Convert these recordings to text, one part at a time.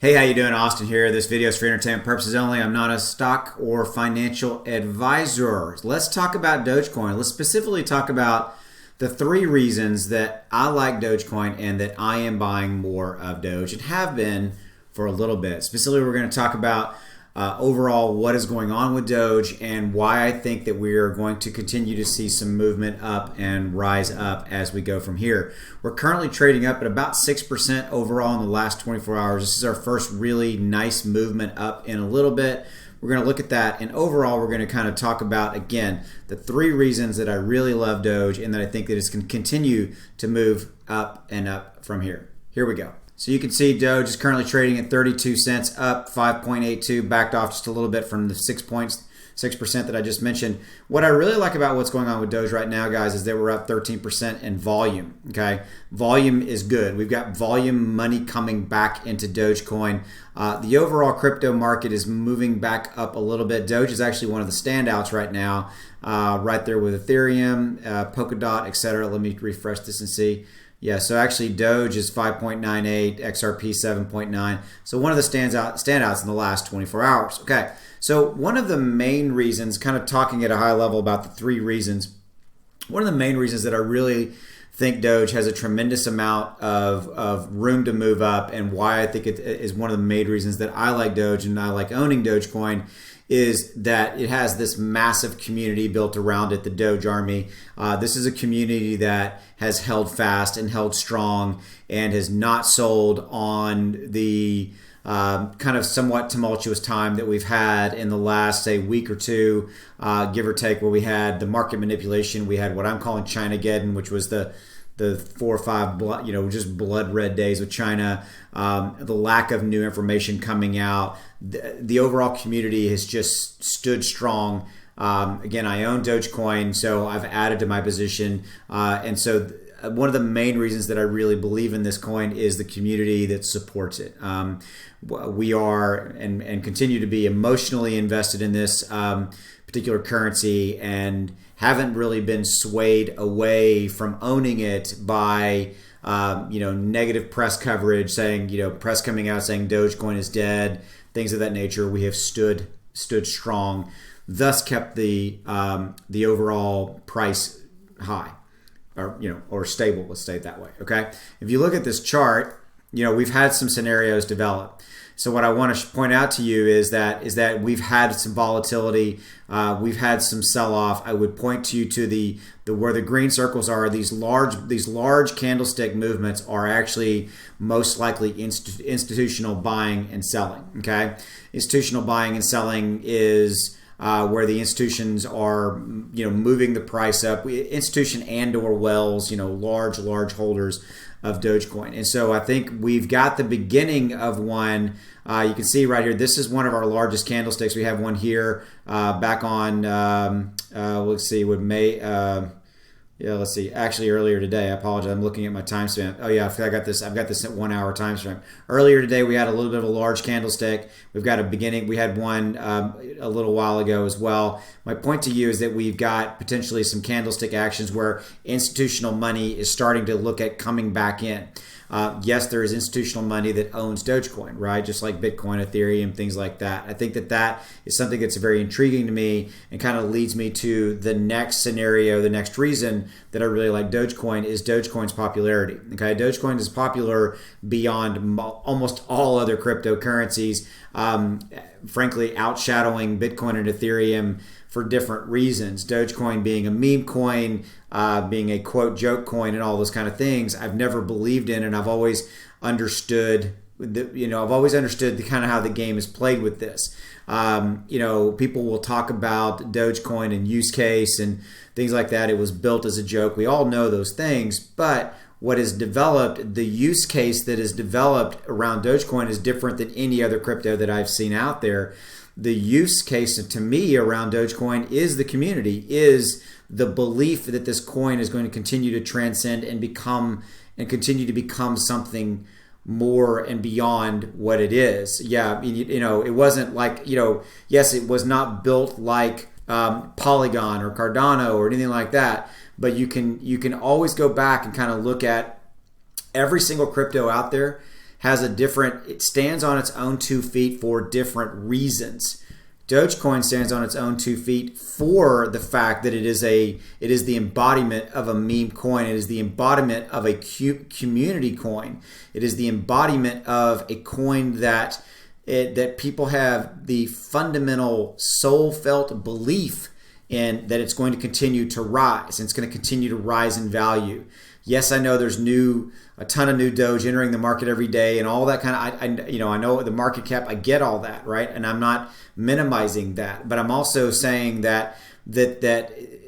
Hey, how you doing? Austin here. This video is for entertainment purposes only. I'm not a stock or financial advisor. Let's talk about Dogecoin. Let's specifically talk about the 3 reasons that I like Dogecoin and that I am buying more of Doge and have been for a little bit. Specifically, we're going to talk about overall what is going on with Doge and why I think that we are going to continue to see some movement up and rise up as we go from here. We're currently trading up at about 6% overall in the last 24 hours. This is our first really nice movement up in a little bit. We're going to look at that, and overall we're going to kind of talk about, again, the 3 reasons that I really love Doge and that I think that it's going to continue to move up and up from here. Here we go. So you can see Doge is currently trading at 32 cents, up 5.82, backed off just a little bit from the 6% that I just mentioned. What I really like about what's going on with Doge right now, guys, is that we're up 13% in volume. Okay, volume is good. We've got volume money coming back into Dogecoin. The overall crypto market is moving back up a little bit. Doge is actually one of the standouts right now, right there with Ethereum, Polkadot, etc. Let me refresh this and see. Yeah, so actually Doge is 5.98, XRP 7.9. So one of the standouts in the last 24 hours. Okay, so one of the main reasons, kind of talking at a high level about the 3 reasons, one of the main reasons that I really think Doge has a tremendous amount of room to move up, and why I think it is one of the main reasons that I like Doge and I like owning Dogecoin, is that it has this massive community built around it, the Doge Army. This is a community that has held fast and held strong and has not sold on the kind of somewhat tumultuous time that we've had in the last, say, week or two, give or take, where we had the market manipulation. We had what I'm calling Chinageddon, which was the 4 or 5 just blood red days with China, the lack of new information coming out. The overall community has just stood strong. Again, I own Dogecoin, so I've added to my position, and so one of the main reasons that I really believe in this coin is the community that supports it. We are and continue to be emotionally invested in this particular currency, and haven't really been swayed away from owning it by negative press coverage, saying, press coming out saying Dogecoin is dead, things of that nature. We have stood strong, thus kept the overall price high, or stable. Let's say it that way. Okay, if you look at this chart, we've had some scenarios develop. So what I want to point out to you is that we've had some volatility, we've had some sell-off. I would point to you to the where the green circles are. These large candlestick movements are actually most likely institutional buying and selling. Okay, institutional buying and selling is where the institutions are, moving the price up. Institution and/or wells, large holders of Dogecoin. And so I think we've got the beginning of one. You can see right here, this is one of our largest candlesticks. We have one here back on, let's see, with May, let's see, actually earlier today. I apologize, I'm looking at my timestamp. Oh yeah, I've got this at 1 hour timestamp. Earlier today we had a little bit of a large candlestick. We've got a beginning, we had one a little while ago as well. My point to you is that we've got potentially some candlestick actions where institutional money is starting to look at coming back in. Yes, there is institutional money that owns Dogecoin, right? Just like Bitcoin, Ethereum, things like that. I think that is something that's very intriguing to me and kind of leads me to the next scenario. The next reason that I really like Dogecoin is Dogecoin's popularity. Okay, Dogecoin is popular beyond almost all other cryptocurrencies, frankly, outshadowing Bitcoin and Ethereum for different reasons. Dogecoin being a meme coin, being a quote joke coin, and all those kind of things, I've never believed in, and I've always understood the kind of how the game is played with this. People will talk about Dogecoin and use case and things like that. It was built as a joke. We all know those things, but what is developed, the use case that is developed around Dogecoin is different than any other crypto that I've seen out there. The use case to me around Dogecoin is the community, is the belief that this coin is going to continue to transcend and continue to become something more and beyond what it is. Yeah, it wasn't like, yes, it was not built like Polygon or Cardano or anything like that, but you can always go back and kind of look at every single crypto out there it stands on its own 2 feet for different reasons. Dogecoin stands on its own 2 feet for the fact that it is the embodiment of a meme coin. It is the embodiment of a community coin. It is the embodiment of a coin that people have the fundamental soul felt belief in, that it's going to continue to rise, and it's going to continue to rise in value. Yes, I know there's a ton of new Doge entering the market every day, and all that kind of. I know the market cap. I get all that, right? And I'm not minimizing that, but I'm also saying that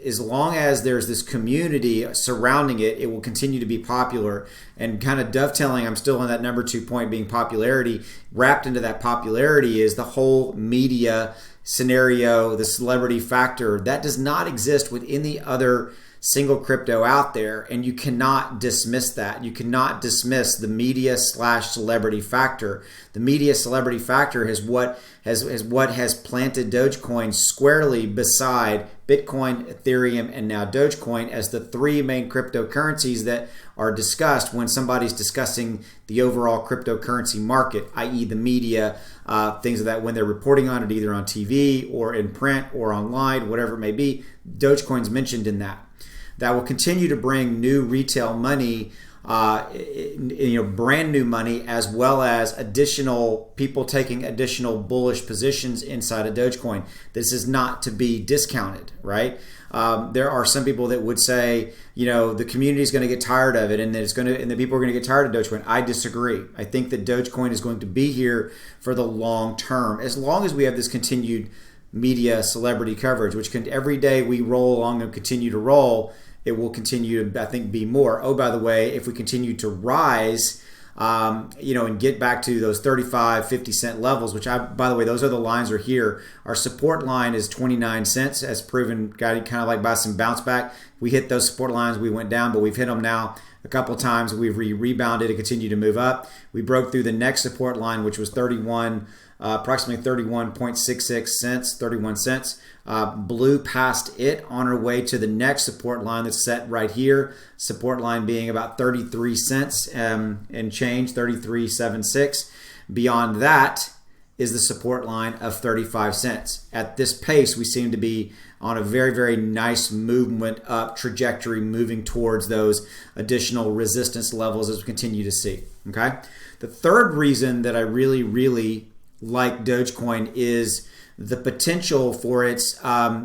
as long as there's this community surrounding it, it will continue to be popular. And kind of dovetailing, I'm still on that number 2 point, being popularity. Wrapped into that popularity is the whole media scenario, the celebrity factor that does not exist with any other single crypto out there, and you cannot dismiss that. You cannot dismiss the media/celebrity factor. The media celebrity factor is what has planted Dogecoin squarely beside Bitcoin, Ethereum, and now Dogecoin as the 3 main cryptocurrencies that are discussed when somebody's discussing the overall cryptocurrency market, i.e. the media, things of that, when they're reporting on it either on TV or in print or online, whatever it may be. Dogecoin's mentioned in that. That will continue to bring new retail money, brand new money, as well as additional people taking additional bullish positions inside of Dogecoin. This is not to be discounted, right? There are some people that would say, the community is going to get tired of it, and the people are going to get tired of Dogecoin. I disagree. I think that Dogecoin is going to be here for the long term, as long as we have this continued media celebrity coverage, which every day we roll along and continue to roll. It will continue to, I think, be more. Oh, by the way, if we continue to rise, and get back to those 35, 50 cent levels, which by the way, those are the lines are here. Our support line is 29 cents, as proven, got kind of like by some bounce back. We hit those support lines, we went down, but we've hit them now a couple of times. We've rebounded and continue to move up. We broke through the next support line, which was approximately 31.66 cents, 31 cents. Blew past it on our way to the next support line that's set right here. Support line being about 33 cents and change, 33.76. Beyond that is the support line of 35 cents. At this pace, we seem to be on a very, very nice movement up trajectory, moving towards those additional resistance levels as we continue to see. Okay. The third reason that I really, really like Dogecoin is the potential for its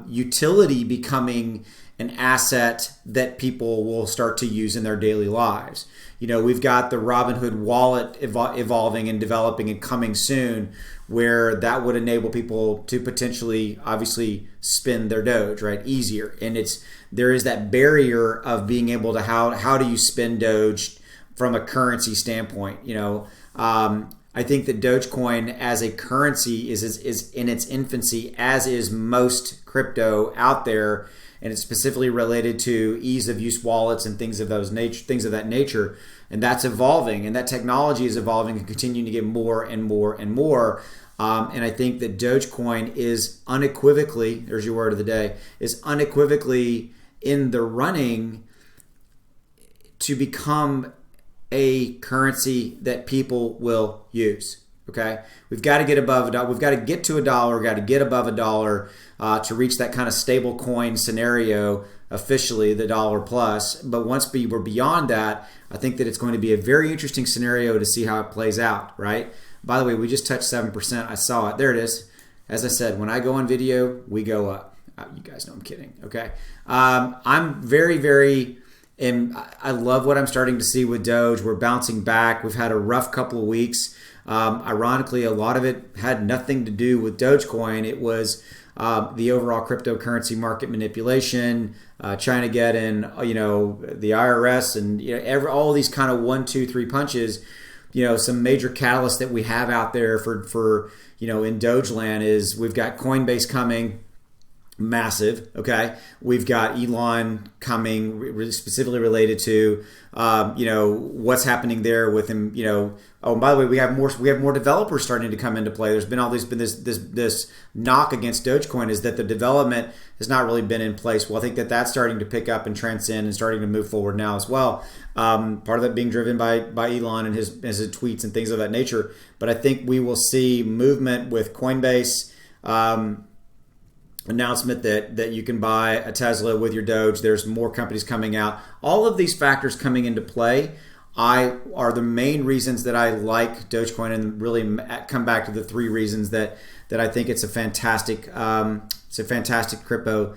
utility becoming an asset that people will start to use in their daily lives. We've got the Robinhood wallet evolving and developing and coming soon, where that would enable people to potentially, obviously, spend their Doge, right, easier. And there is that barrier of being able to how do you spend Doge from a currency standpoint. I think that Dogecoin as a currency is in its infancy, as is most crypto out there, and it's specifically related to ease of use wallets and things of that nature. And that's evolving, and that technology is evolving and continuing to get more and more and more. And I think that Dogecoin is unequivocally, there's your word of the day, is unequivocally in the running to become a currency that people will use. Okay, we've got to get above $1. We've got to get to $1. We've got to get above $1 to reach that kind of stable coin scenario, officially the dollar plus. But once we're beyond that, I think that it's going to be a very interesting scenario to see how it plays out. Right. By the way, we just touched 7%. I saw it. There it is. As I said, when I go on video, we go up. You guys know I'm kidding. Okay. I'm very, very. And I love what I'm starting to see with Doge. We're bouncing back. We've had a rough couple of weeks. Ironically, a lot of it had nothing to do with Dogecoin. It was the overall cryptocurrency market manipulation, China getting, the IRS and all these kind of 1, 2, 3 punches. Some major catalysts that we have out there for in Doge land is we've got Coinbase coming. massive. Okay, we've got Elon coming, specifically related to what's happening there with him. Oh, and by the way, we have more developers starting to come into play. There's been this knock against Dogecoin is that the development has not really been in place. Well, I think that's starting to pick up and transcend and starting to move forward now as well. Part of that being driven by Elon and his tweets and things of that nature. But I think we will see movement with Coinbase. Announcement that you can buy a Tesla with your Doge. There's more companies coming out. All of these factors coming into play are the main reasons that I like Dogecoin, and really come back to the three reasons that I think it's a fantastic crypto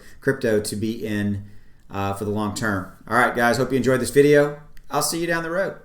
to be in for the long term. All right, guys, hope you enjoyed this video. I'll see you down the road.